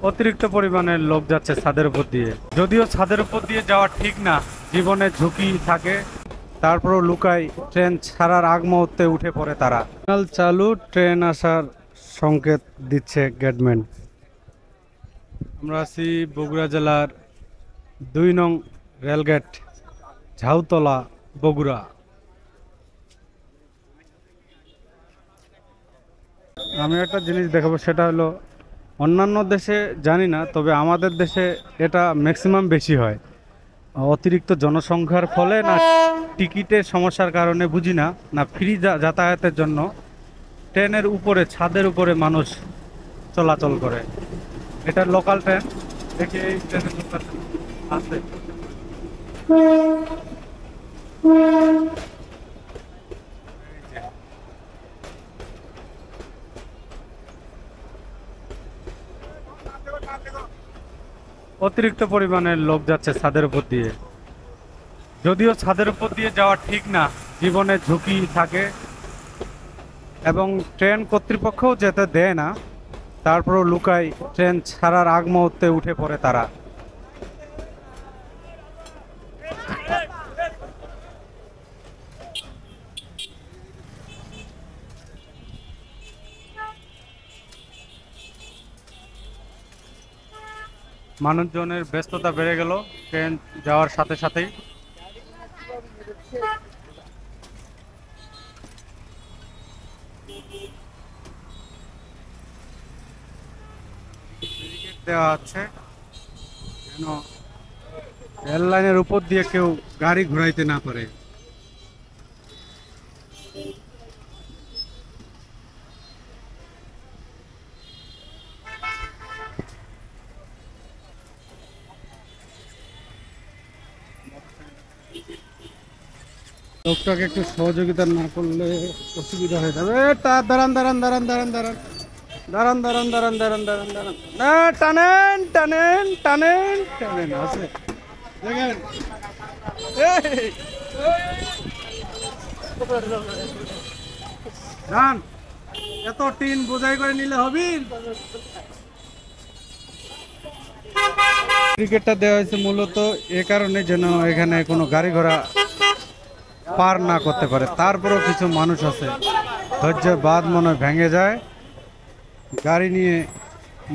অতিরিক্ত পরিমাণে লোক যাচ্ছে ছাদের উপর দিয়ে। যদিও ছাদের উপর দিয়ে যাওয়া ঠিক না, জীবনে ঝুঁকি থাকে, তারপরও লুকায় ট্রেন ছাড়ার আগ মুহূর্তে উঠে পড়ে তারা। সিগন্যাল চালু, ট্রেন আসার সংকেত দিচ্ছে গেটম্যান। আমরা আছি বগুড়া জেলার ২ নং রেলগেট, ঝাউতলা, বগুড়া। আমি একটা জিনিস দেখাবো, সেটা হলো অন্যান্য দেশে জানি না, তবে আমাদের দেশে এটা ম্যাক্সিমাম বেশি হয়। অতিরিক্ত জনসংখ্যার ফলে না টিকিটের সমস্যার কারণে বুঝি না, না ফ্রি যাতায়াতের জন্য ট্রেনের উপরে, ছাদের উপরে মানুষ চলাচল করে। এটা লোকাল ট্রেন, দেখি এই ট্রেনের লোকাল আছে। অতিরিক্ত পরিমাণে লোক যাচ্ছে ছাদের উপর দিয়ে। যদিও ছাদের উপর দিয়ে যাওয়া ঠিক না, জীবনে ঝুঁকি থাকে এবং ট্রেন কর্তৃপক্ষও যেতে দেয় না, তারপরও লুকায় ট্রেন ছাড়ার আগ মুহূর্তে উঠে পড়ে তারা। মানুষজনের ব্যস্ততা বেড়ে গেল ট্রেন যাওয়ার সাথে সাথেই। ব্যারিকেড দেওয়া আছে যেন রেল লাইনের উপর দিয়ে কেউ গাড়ি ঘুরাইতে না পারে। লোকটাকে একটু সহযোগিতা না করলে অসুবিধা হয়ে যাবে। দাঁড়ান দাঁড়ান দাঁড়ান দাঁড়ান দাঁড়ান দাঁড়ান দাঁড়ান দাঁড়ান দাঁড়ান দাঁড়ান দাঁড়ান, না টানেন টানেন টানেন টানেন, আছে দেখেন। যান, এত টিন বোঝাই করে নিলে হবে। ক্রিকেটটা দেওয়া হয়েছে মূলত এ কারণে যেন এখানে কোনো গাড়ি ঘোড়া পার না করতে পারে। তারপরেও কিছু মানুষ আছে ধৈর্যের বাঁধ মনে ভেঙে যায়, গাড়ি নিয়ে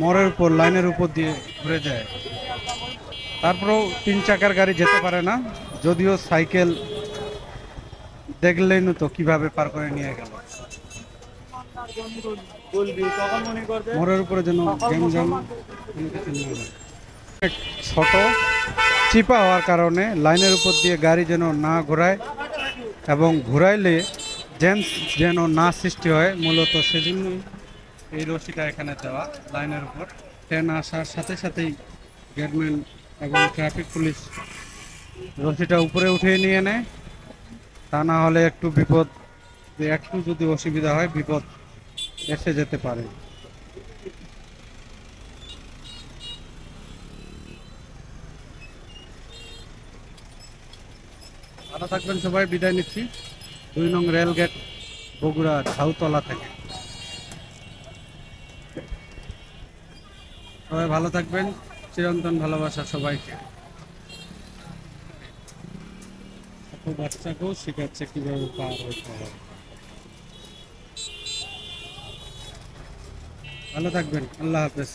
মোড়ের উপর, লাইনের উপর দিয়ে ঘুরে যায়। তারপরেও ৩ চাকার গাড়ি যেতে পারে না, যদিও সাইকেল দেখলেই তো কিভাবে পার করে নিয়ে গেল। মোড়ের উপরে যেন গ্যাঞ্জাম ছোট চিপা হওয়ার কারণে লাইনের উপর দিয়ে গাড়ি যেন না ঘোরায় এবং ঘুরাইলে জ্যাম যেন না সৃষ্টি হয়, মূলত সেজন্যই এই রশিটা এখানে দেওয়া লাইনের উপর। ট্রেন আসার সাথে সাথেই গেটম্যান এবং ট্রাফিক পুলিশ রশিটা উপরে উঠিয়ে নিয়ে নেয়, তা না হলে একটু বিপদ, একটু যদি অসুবিধা হয় বিপদ এসে যেতে পারে। ভালো থাকবেন সবাই, বিদায় নিচ্ছি ২ নং রেলগেট, বগুড়া, ঝাউতলা থেকে। সবাই ভালো থাকবেন, চিরন্তন ভালোবাসা সবাইকে। বাচ্চাকেও শেখাচ্ছে কিভাবে পার হতে হয়। ভালো থাকবেন, আল্লাহ হাফেজ।